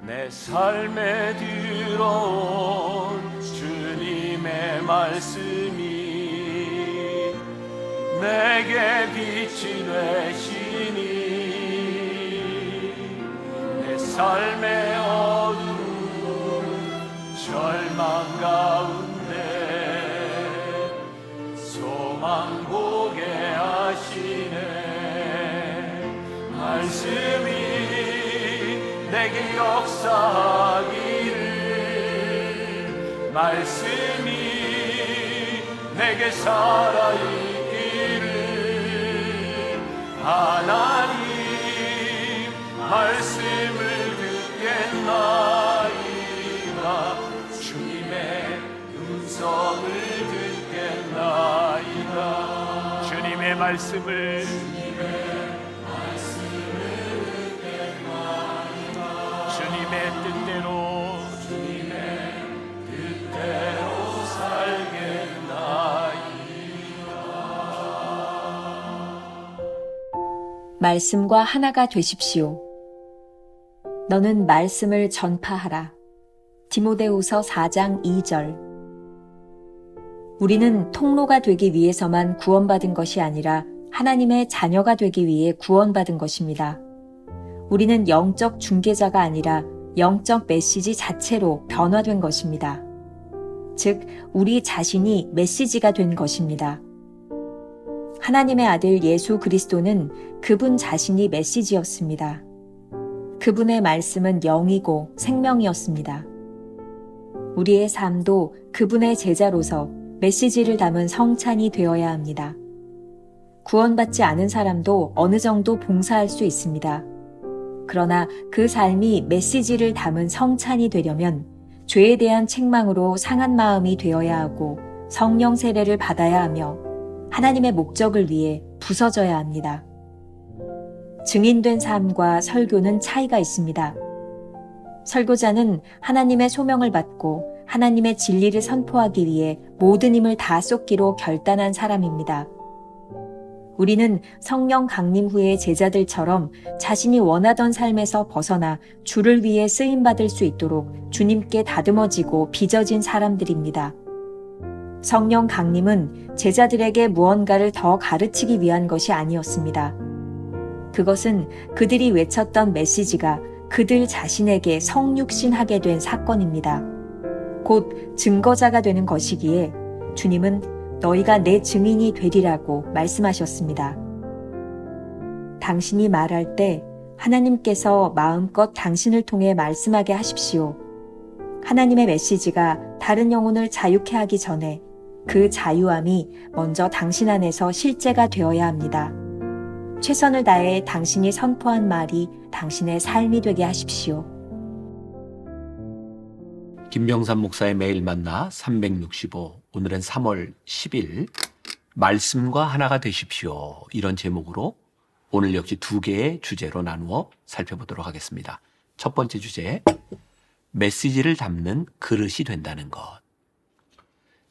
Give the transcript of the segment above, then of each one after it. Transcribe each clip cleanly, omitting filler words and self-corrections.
내 삶에 들어온 주님의 말씀이 내게 빛이 되시니 내 삶의 어두운 절망 가운데 소망 보게 하시네. 말씀이 내게 역사하기를, 말씀이 내게 살아있기를, 하나님 말씀을 듣겠나이다. 주님의 음성을 듣겠나이다. 주님의 말씀을 주님의 뜻대로 살겠나이다. 말씀과 하나가 되십시오. 너는 말씀을 전파하라. 디모데후서 4장 2절. 우리는 통로가 되기 위해서만 구원받은 것이 아니라 하나님의 자녀가 되기 위해 구원받은 것입니다. 우리는 영적 중개자가 아니라 영적 메시지 자체로 변화된 것입니다. 즉, 우리 자신이 메시지가 된 것입니다. 하나님의 아들 예수 그리스도는 그분 자신이 메시지였습니다. 그분의 말씀은 영이고 생명이었습니다. 우리의 삶도 그분의 제자로서 메시지를 담은 성찬이 되어야 합니다. 구원받지 않은 사람도 어느 정도 봉사할 수 있습니다. 그러나 그 삶이 메시지를 담은 성찬이 되려면 죄에 대한 책망으로 상한 마음이 되어야 하고 성령 세례를 받아야 하며 하나님의 목적을 위해 부서져야 합니다. 증인된 삶과 설교는 차이가 있습니다. 설교자는 하나님의 소명을 받고 하나님의 진리를 선포하기 위해 모든 힘을 다 쏟기로 결단한 사람입니다. 우리는 성령 강림 후의 제자들처럼 자신이 원하던 삶에서 벗어나 주를 위해 쓰임받을 수 있도록 주님께 다듬어지고 빚어진 사람들입니다. 성령 강림은 제자들에게 무언가를 더 가르치기 위한 것이 아니었습니다. 그것은 그들이 외쳤던 메시지가 그들 자신에게 성육신하게 된 사건입니다. 곧 증거자가 되는 것이기에 주님은 너희가 내 증인이 되리라고 말씀하셨습니다. 당신이 말할 때 하나님께서 마음껏 당신을 통해 말씀하게 하십시오. 하나님의 메시지가 다른 영혼을 자유케 하기 전에 그 자유함이 먼저 당신 안에서 실제가 되어야 합니다. 최선을 다해 당신이 선포한 말이 당신의 삶이 되게 하십시오. 김병삼 목사의 매일 만나 365, 오늘은 3월 10일 말씀과 하나가 되십시오. 이런 제목으로 오늘 역시 두 개의 주제로 나누어 살펴보도록 하겠습니다. 첫 번째 주제, 메시지를 담는 그릇이 된다는 것.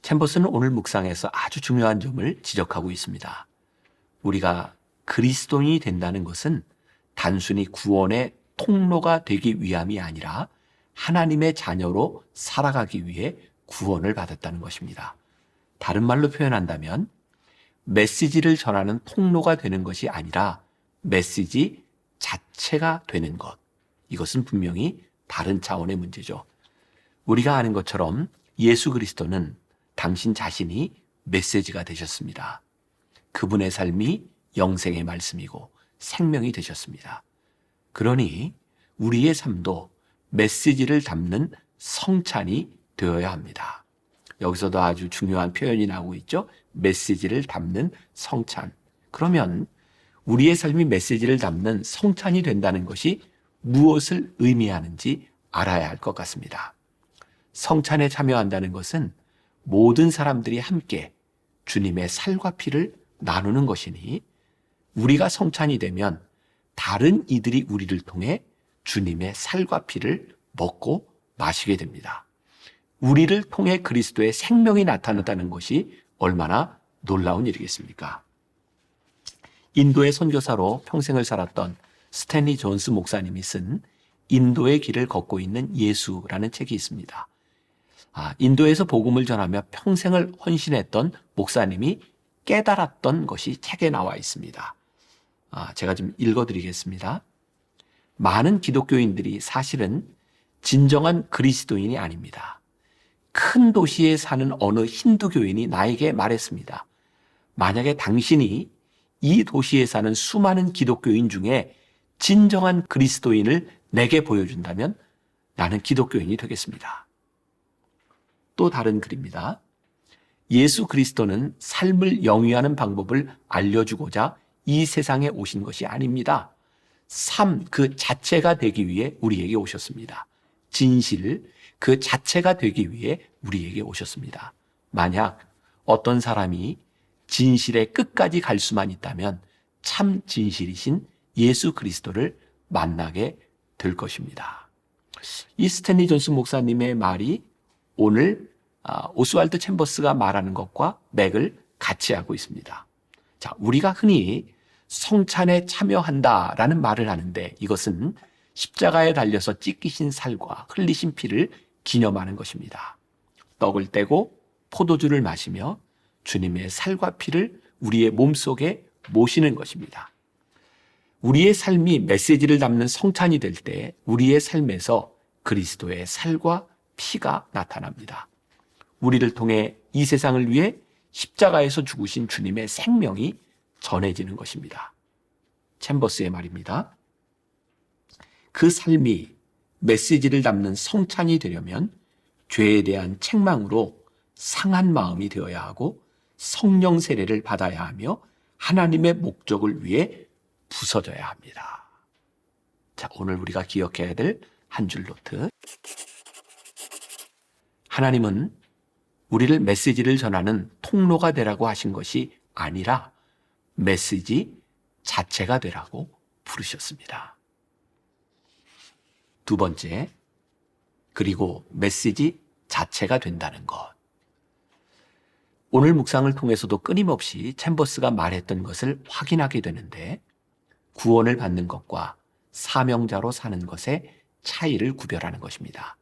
챔버스는 오늘 묵상에서 아주 중요한 점을 지적하고 있습니다. 우리가 그리스도인이 된다는 것은 단순히 구원의 통로가 되기 위함이 아니라 하나님의 자녀로 살아가기 위해 구원을 받았다는 것입니다. 다른 말로 표현한다면 메시지를 전하는 통로가 되는 것이 아니라 메시지 자체가 되는 것. 이것은 분명히 다른 차원의 문제죠. 우리가 아는 것처럼 예수 그리스도는 당신 자신이 메시지가 되셨습니다. 그분의 삶이 영생의 말씀이고 생명이 되셨습니다. 그러니 우리의 삶도 메시지를 담는 성찬이 되어야 합니다. 여기서도 아주 중요한 표현이 나오고 있죠. 메시지를 담는 성찬. 그러면 우리의 삶이 메시지를 담는 성찬이 된다는 것이 무엇을 의미하는지 알아야 할 것 같습니다. 성찬에 참여한다는 것은 모든 사람들이 함께 주님의 살과 피를 나누는 것이니 우리가 성찬이 되면 다른 이들이 우리를 통해 주님의 살과 피를 먹고 마시게 됩니다. 우리를 통해 그리스도의 생명이 나타났다는 것이 얼마나 놀라운 일이겠습니까? 인도의 선교사로 평생을 살았던 스탠리 존스 목사님이 쓴 인도의 길을 걷고 있는 예수라는 책이 있습니다. 인도에서 복음을 전하며 평생을 헌신했던 목사님이 깨달았던 것이 책에 나와 있습니다. 제가 좀 읽어드리겠습니다. 많은 기독교인들이 사실은 진정한 그리스도인이 아닙니다. 큰 도시에 사는 어느 힌두교인이 나에게 말했습니다. 만약에 당신이 이 도시에 사는 수많은 기독교인 중에 진정한 그리스도인을 내게 보여준다면 나는 기독교인이 되겠습니다. 또 다른 글입니다. 예수 그리스도는 삶을 영위하는 방법을 알려주고자 이 세상에 오신 것이 아닙니다. 삶 그 자체가 되기 위해 우리에게 오셨습니다. 진실 그 자체가 되기 위해 우리에게 오셨습니다. 만약 어떤 사람이 진실의 끝까지 갈 수만 있다면 참 진실이신 예수 그리스도를 만나게 될 것입니다. 이 스탠리 존슨 목사님의 말이 오늘 오스왈드 챔버스가 말하는 것과 맥을 같이 하고 있습니다. 자, 우리가 흔히 성찬에 참여한다라는 말을 하는데 이것은 십자가에 달려서 찢기신 살과 흘리신 피를 기념하는 것입니다. 떡을 떼고 포도주를 마시며 주님의 살과 피를 우리의 몸속에 모시는 것입니다. 우리의 삶이 메시지를 담는 성찬이 될 때 우리의 삶에서 그리스도의 살과 피가 나타납니다. 우리를 통해 이 세상을 위해 십자가에서 죽으신 주님의 생명이 전해지는 것입니다. 챔버스의 말입니다. 그 삶이 메시지를 담는 성찬이 되려면 죄에 대한 책망으로 상한 마음이 되어야 하고 성령 세례를 받아야 하며 하나님의 목적을 위해 부서져야 합니다. 자, 오늘 우리가 기억해야 될 한 줄 노트. 하나님은 우리를 메시지를 전하는 통로가 되라고 하신 것이 아니라 메시지 자체가 되라고 부르셨습니다. 두 번째, 그리고 메시지 자체가 된다는 것. 오늘 묵상을 통해서도 끊임없이 챔버스가 말했던 것을 확인하게 되는데 구원을 받는 것과 사명자로 사는 것의 차이를 구별하는 것입니다.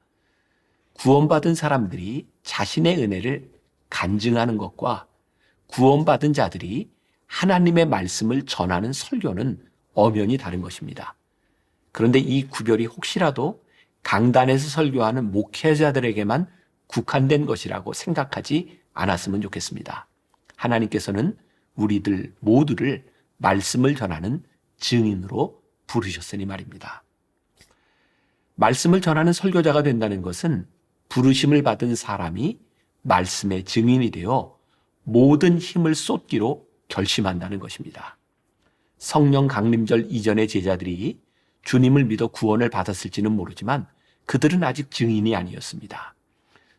구원받은 사람들이 자신의 은혜를 간증하는 것과 구원받은 자들이 하나님의 말씀을 전하는 설교는 엄연히 다른 것입니다. 그런데 이 구별이 혹시라도 강단에서 설교하는 목회자들에게만 국한된 것이라고 생각하지 않았으면 좋겠습니다. 하나님께서는 우리들 모두를 말씀을 전하는 증인으로 부르셨으니 말입니다. 말씀을 전하는 설교자가 된다는 것은 부르심을 받은 사람이 말씀의 증인이 되어 모든 힘을 쏟기로 결심한다는 것입니다. 성령 강림절 이전의 제자들이 주님을 믿어 구원을 받았을지는 모르지만 그들은 아직 증인이 아니었습니다.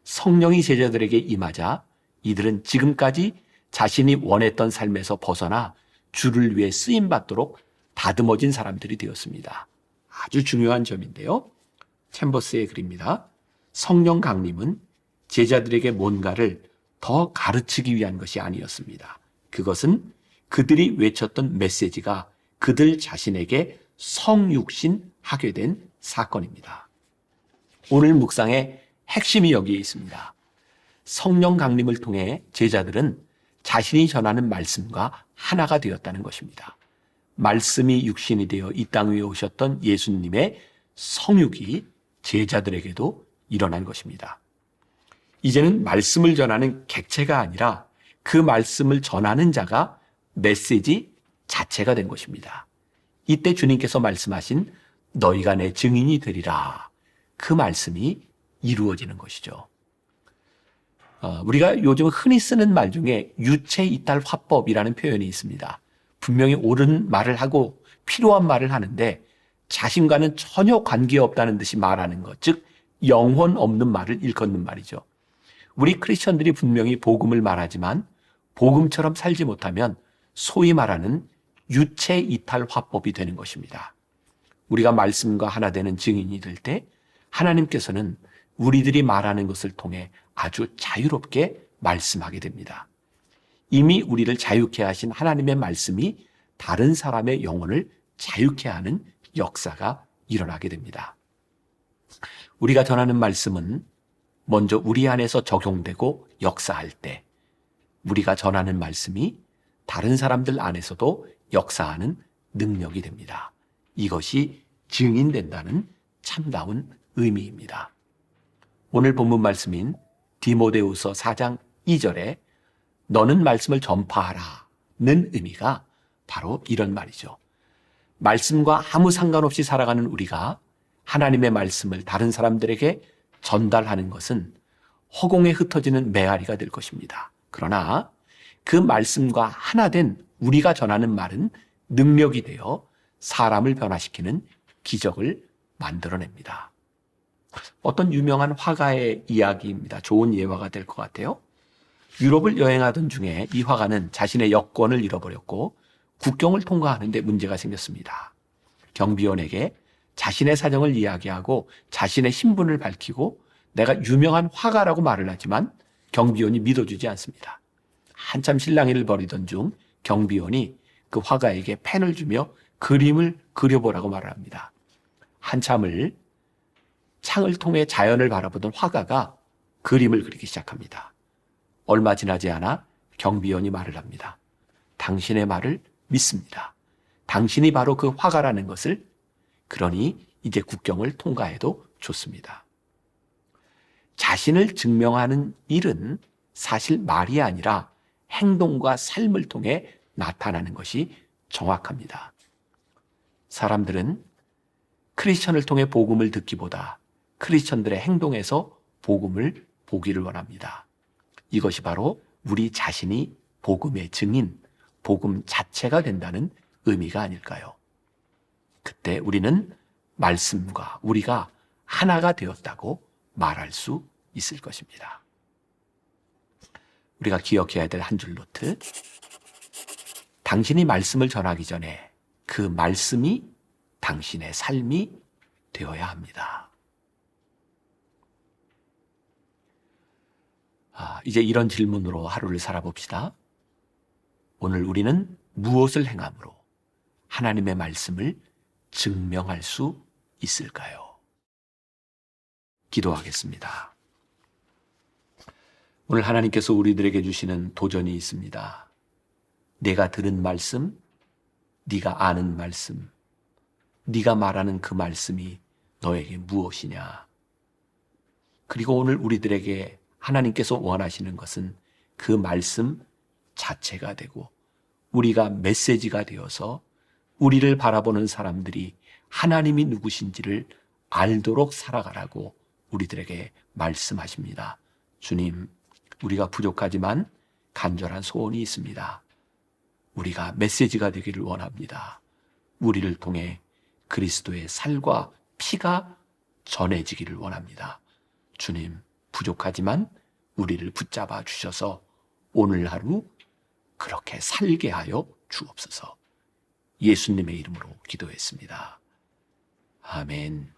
성령이 제자들에게 임하자 이들은 지금까지 자신이 원했던 삶에서 벗어나 주를 위해 쓰임받도록 다듬어진 사람들이 되었습니다. 아주 중요한 점인데요. 챔버스의 글입니다. 성령 강림은 제자들에게 뭔가를 더 가르치기 위한 것이 아니었습니다. 그것은 그들이 외쳤던 메시지가 그들 자신에게 성육신하게 된 사건입니다. 오늘 묵상의 핵심이 여기에 있습니다. 성령 강림을 통해 제자들은 자신이 전하는 말씀과 하나가 되었다는 것입니다. 말씀이 육신이 되어 이 땅 위에 오셨던 예수님의 성육이 제자들에게도 일어난 것입니다. 이제는 말씀을 전하는 객체가 아니라 그 말씀을 전하는 자가 메시지 자체가 된 것입니다. 이때 주님께서 말씀하신 너희가 내 증인이 되리라. 그 말씀이 이루어지는 것이죠. 우리가 요즘 흔히 쓰는 말 중에 유체 이탈 화법이라는 표현이 있습니다. 분명히 옳은 말을 하고 필요한 말을 하는데 자신과는 전혀 관계없다는 듯이 말하는 것, 즉 영혼 없는 말을 일컫는 말이죠. 우리 크리스천들이 분명히 복음을 말하지만 복음처럼 살지 못하면 소위 말하는 유체 이탈 화법이 되는 것입니다. 우리가 말씀과 하나 되는 증인이 될 때 하나님께서는 우리들이 말하는 것을 통해 아주 자유롭게 말씀하게 됩니다. 이미 우리를 자유케 하신 하나님의 말씀이 다른 사람의 영혼을 자유케 하는 역사가 일어나게 됩니다. 우리가 전하는 말씀은 먼저 우리 안에서 적용되고 역사할 때 우리가 전하는 말씀이 다른 사람들 안에서도 역사하는 능력이 됩니다. 이것이 증인된다는 참다운 의미입니다. 오늘 본문 말씀인 디모데후서 4장 2절에 너는 말씀을 전파하라는 의미가 바로 이런 말이죠. 말씀과 아무 상관없이 살아가는 우리가 하나님의 말씀을 다른 사람들에게 전달하는 것은 허공에 흩어지는 메아리가 될 것입니다. 그러나 그 말씀과 하나 된 우리가 전하는 말은 능력이 되어 사람을 변화시키는 기적을 만들어냅니다. 어떤 유명한 화가의 이야기입니다. 좋은 예화가 될 것 같아요. 유럽을 여행하던 중에 이 화가는 자신의 여권을 잃어버렸고 국경을 통과하는 데 문제가 생겼습니다. 경비원에게 자신의 사정을 이야기하고 자신의 신분을 밝히고 내가 유명한 화가라고 말을 하지만 경비원이 믿어주지 않습니다. 한참 실랑이를 벌이던 중 경비원이 그 화가에게 펜을 주며 그림을 그려보라고 말을 합니다. 한참을 창을 통해 자연을 바라보던 화가가 그림을 그리기 시작합니다. 얼마 지나지 않아 경비원이 말을 합니다. 당신의 말을 믿습니다. 당신이 바로 그 화가라는 것을, 그러니 이제 국경을 통과해도 좋습니다. 자신을 증명하는 일은 사실 말이 아니라 행동과 삶을 통해 나타나는 것이 정확합니다. 사람들은 크리스천을 통해 복음을 듣기보다 크리스천들의 행동에서 복음을 보기를 원합니다. 이것이 바로 우리 자신이 복음의 증인, 복음 자체가 된다는 의미가 아닐까요? 그때 우리는 말씀과 우리가 하나가 되었다고 말할 수 있을 것입니다. 우리가 기억해야 될 한 줄 노트. 당신이 말씀을 전하기 전에 그 말씀이 당신의 삶이 되어야 합니다. 이제 이런 질문으로 하루를 살아봅시다. 오늘 우리는 무엇을 행함으로 하나님의 말씀을 증명할 수 있을까요? 기도하겠습니다. 오늘 하나님께서 우리들에게 주시는 도전이 있습니다. 내가 들은 말씀, 네가 아는 말씀, 네가 말하는 그 말씀이 너에게 무엇이냐? 그리고 오늘 우리들에게 하나님께서 원하시는 것은 그 말씀 자체가 되고 우리가 메시지가 되어서 우리를 바라보는 사람들이 하나님이 누구신지를 알도록 살아가라고 우리들에게 말씀하십니다. 주님, 우리가 부족하지만 간절한 소원이 있습니다. 우리가 메시지가 되기를 원합니다. 우리를 통해 그리스도의 살과 피가 전해지기를 원합니다. 주님, 부족하지만 우리를 붙잡아 주셔서 오늘 하루 그렇게 살게 하여 주옵소서. 예수님의 이름으로 기도했습니다. 아멘.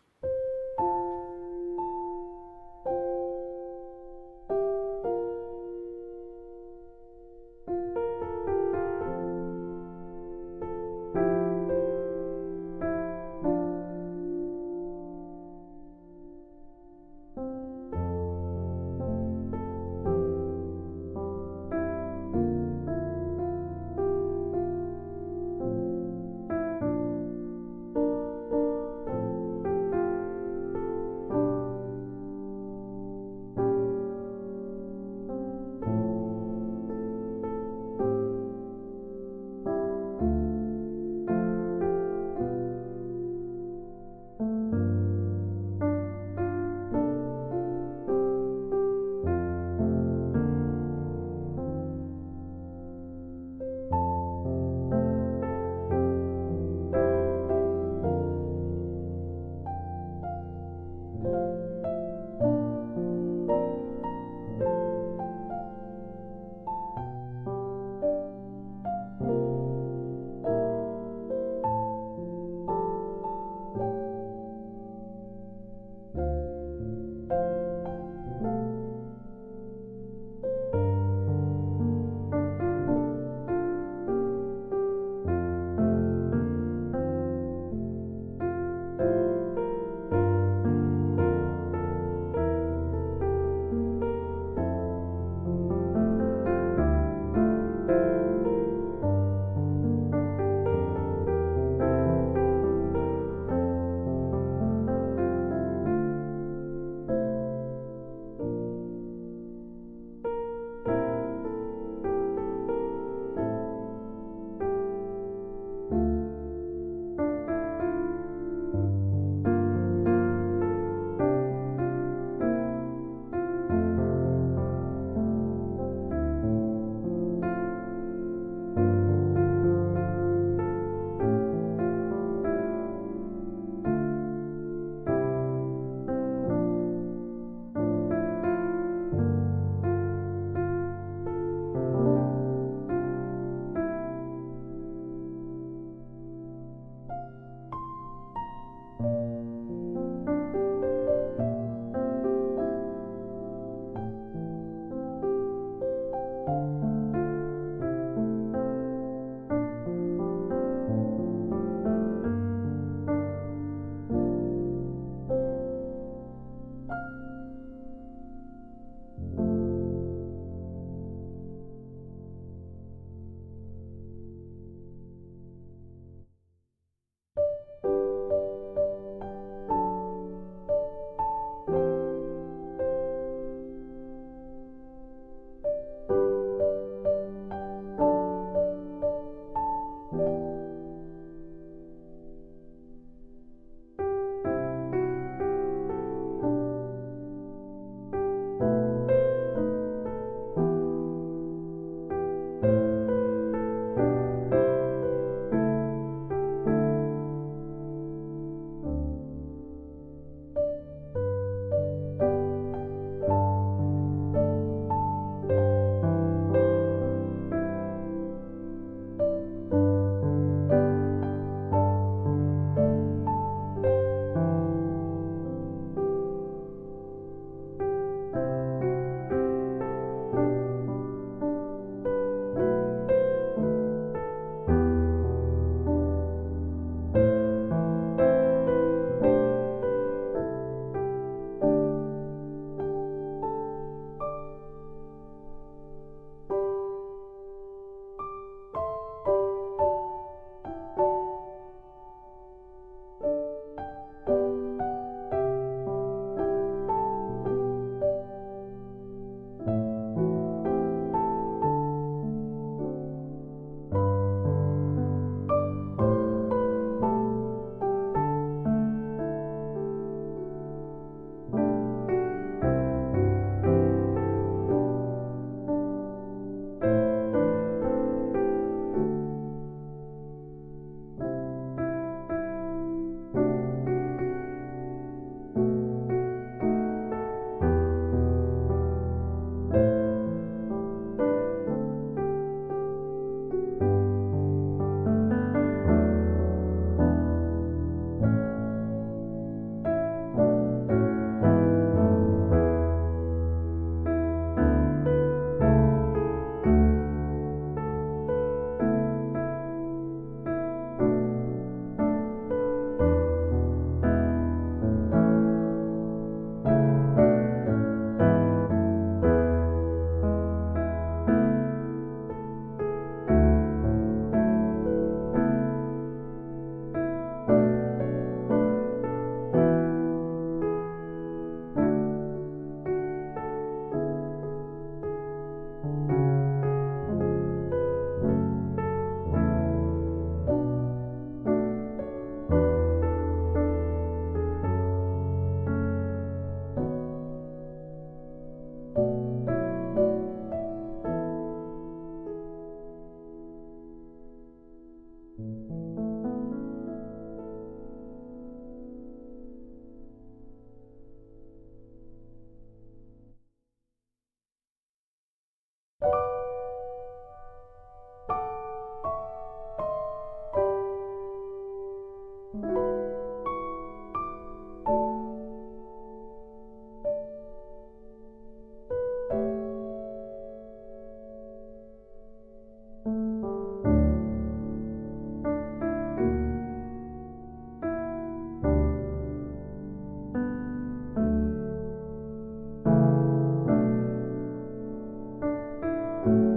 있습니다.